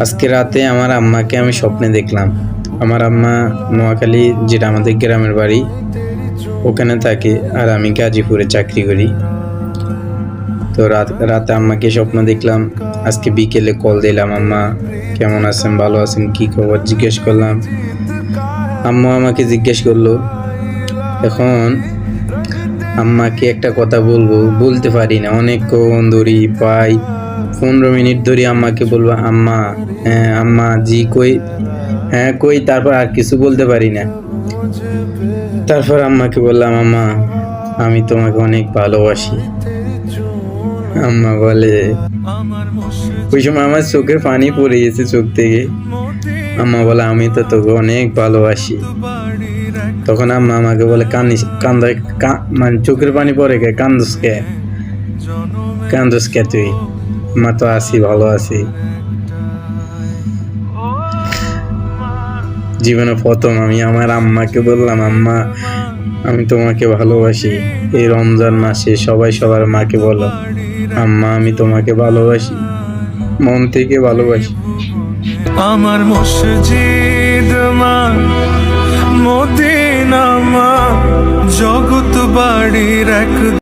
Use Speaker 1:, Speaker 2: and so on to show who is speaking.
Speaker 1: আজকে রাতে আমার আম্মাকে আমি স্বপ্নে দেখলাম। আমার আম্মা নোয়াখালী, যেটা আমাদের গ্রামের বাড়ি, ওখানে থাকে, আর আমি গাজীপুরে চাকরি করি। তো রাতে আম্মাকে স্বপ্ন দেখলাম। আজকে বিকেলে কল দিলাম, আম্মা কেমন আছেন, ভালো আছেন, কি খবর জিজ্ঞেস করলাম। আম্মা আমাকে জিজ্ঞেস করলো। এখন আম্মাকে একটা কথা বলতে পারি না, অনেকক্ষণ ধরে, প্রায় 15 মিনিট ধরে আম্মাকে বলবো, আম্মা, হ্যাঁ আম্মা জি কই, হ্যাঁ কই, তারপর আর কিছু বলতে পারি না। তারপর আম্মাকে বললাম, আম্মা আমি তোমাকে অনেক ভালোবাসি। আম্মা বলে, ওই সময় আমার চোখের পানি পড়ে গেছে চোখ থেকে। আম্মা বলে, আমি তো তোকে অনেক ভালোবাসি। তখন আম্মা আমাকে বলে, মানে চোখের পানি পড়ে কে, কান্দস কে তুই? মা তো আছি, ভালো আছি। জীবনে প্রথম আমি আমার আম্মাকে বললাম, আম্মা আমি তোমাকে ভালোবাসি। এই রমজান মাসে সবাই সবার মাকে বলো, আম্মা আমি তোমাকে ভালোবাসি, মন থেকে ভালোবাসি।
Speaker 2: আমার মসজিদ মা, মদিনা মা, জগৎ বাড়ির এক